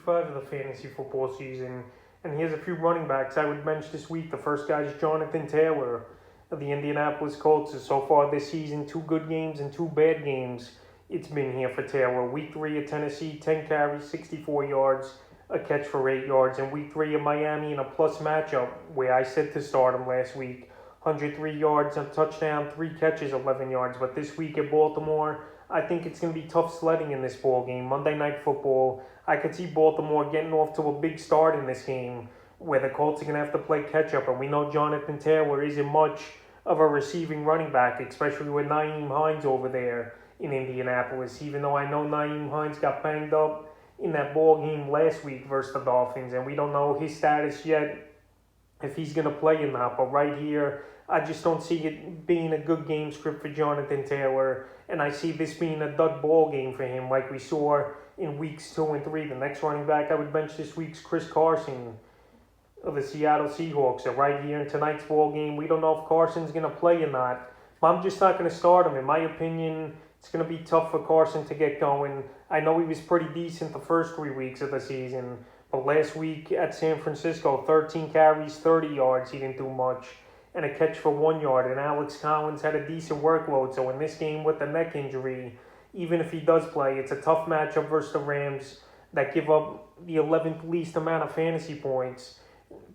5 of the fantasy football season, and here's a few running backs I would bench this week. The first guy is Jonathan Taylor of the Indianapolis Colts. So far this season, 2 good games and 2 bad games. It's been here for Taylor. Week 3 at Tennessee, 10 carries, 64 yards, a catch for 8 yards. And week 3 at Miami in a plus matchup, where I said to start him last week, 103 yards, a touchdown, 3 catches, 11 yards. But this week at Baltimore, I think it's going to be tough sledding in this ball game. Monday Night Football, I could see Baltimore getting off to a big start in this game, where the Colts are going to have to play catch-up. And we know Jonathan Taylor isn't much of a receiving running back, especially with Nyheim Hines over there in Indianapolis. Even though I know Nyheim Hines got banged up in that ball game last week versus the Dolphins, and we don't know his status yet, if he's going to play or not. But right here, I just don't see it being a good game script for Jonathan Taylor, and I see this being a dud ball game for him like we saw in weeks 2 and 3. The next running back I would bench this week's Chris Carson of the Seattle Seahawks. So right here in tonight's ball game, we don't know if Carson's going to play or not. But I'm just not going to start him. In my opinion, it's going to be tough for Carson to get going. I know he was pretty decent the first 3 weeks of the season, but last week at San Francisco, 13 carries, 30 yards, he didn't do much, and a catch for 1 yard. And Alex Collins had a decent workload. So in this game with the neck injury, even if he does play, it's a tough matchup versus the Rams that give up the 11th least amount of fantasy points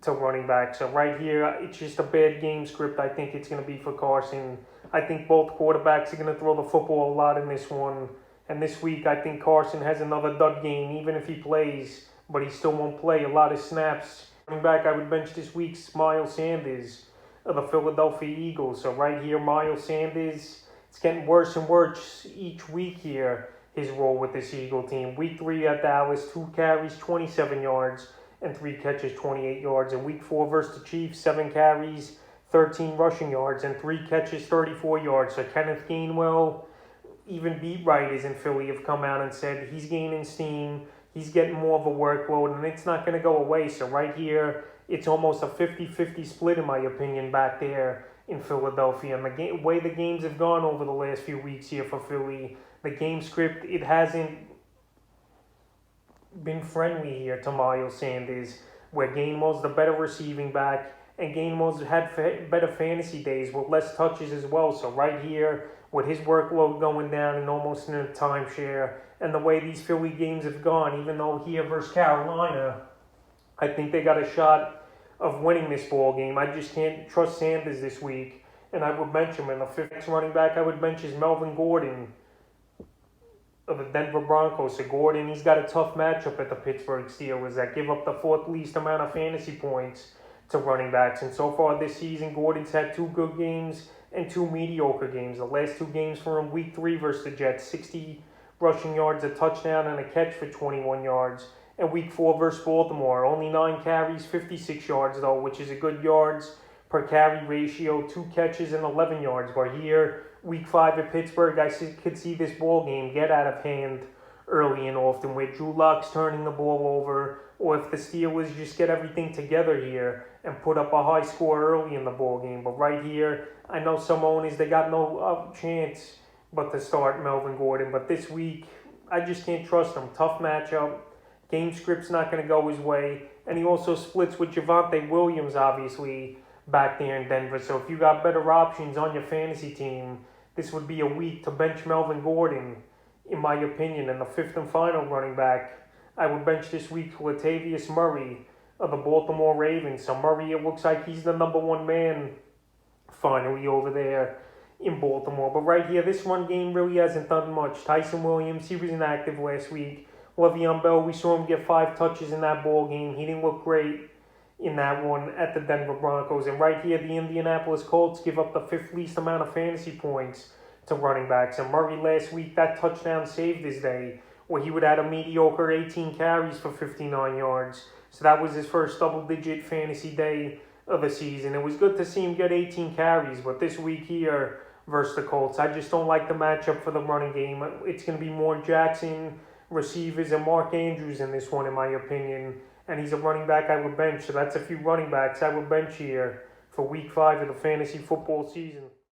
to running back. So right here, it's just a bad game script. I think it's going to be for Carson. I think both quarterbacks are going to throw the football a lot in this one. And this week, I think Carson has another dud game, even if he plays, but he still won't play a lot of snaps. Running back, I would bench this week's Miles Sanders of the Philadelphia Eagles. So right here, Miles Sanders, it's getting worse and worse each week here, his role with this Eagle team. Week 3 at Dallas, 2 carries, 27 yards, and 3 catches, 28 yards. In week 4 versus the Chiefs, 7 carries, 13 rushing yards, and 3 catches, 34 yards. So Kenneth Gainwell, even beat writers in Philly have come out and said he's gaining steam, he's getting more of a workload, and it's not going to go away. So right here, it's almost a 50-50 split, in my opinion, back there in Philadelphia. And the way the games have gone over the last few weeks here for Philly, the game script, it hasn't been friendly here to Miles Sanders, where Gainwell's the better receiving back, and Gainwell's had better fantasy days with less touches as well. So right here, with his workload going down and almost in a timeshare, and the way these Philly games have gone, even though here versus Carolina, I think they got a shot of winning this ball game. I just can't trust Sanders this week, and I would bench him. And the 5th running back I would bench is Melvin Gordon of the Denver Broncos. So Gordon, he's got a tough matchup at the Pittsburgh Steelers that give up the 4th least amount of fantasy points to running backs. And so far this season, Gordon's had 2 good games and 2 mediocre games. The last 2 games for him, week 3 versus the Jets, 60 rushing yards, a touchdown, and a catch for 21 yards. And week 4 versus Baltimore, only 9 carries, 56 yards though, which is a good yards per carry ratio, 2 catches and 11 yards. But here, week 5 at Pittsburgh, I could see this ball game get out of hand early and often, with Drew Lock's turning the ball over, or if the Steelers just get everything together here and put up a high score early in the ball game. But right here, I know some owners, they got no chance but to start Melvin Gordon. But this week, I just can't trust him. Tough matchup. Game script's not going to go his way. And he also splits with Javonte Williams, obviously, back there in Denver. So if you got better options on your fantasy team, this would be a week to bench Melvin Gordon, in my opinion. And the 5th and final running back I would bench this week, Latavius Murray of the Baltimore Ravens. So Murray, it looks like he's the number 1 man finally over there in Baltimore. But right here, this run game really hasn't done much. Tyson Williams, he was inactive last week. Le'Veon Bell, we saw him get 5 touches in that ball game. He didn't look great in that one at the Denver Broncos. And right here, the Indianapolis Colts give up the 5th least amount of fantasy points to running backs. And Murray last week, that touchdown saved his day, where he would add a mediocre 18 carries for 59 yards. So that was his first double-digit fantasy day of the season. It was good to see him get 18 carries, but this week here versus the Colts, I just don't like the matchup for the running game. It's going to be more Jackson receivers and Mark Andrews in this one, in my opinion. And he's a running back I would bench. So that's a few running backs I would bench here for week 5 of the fantasy football season.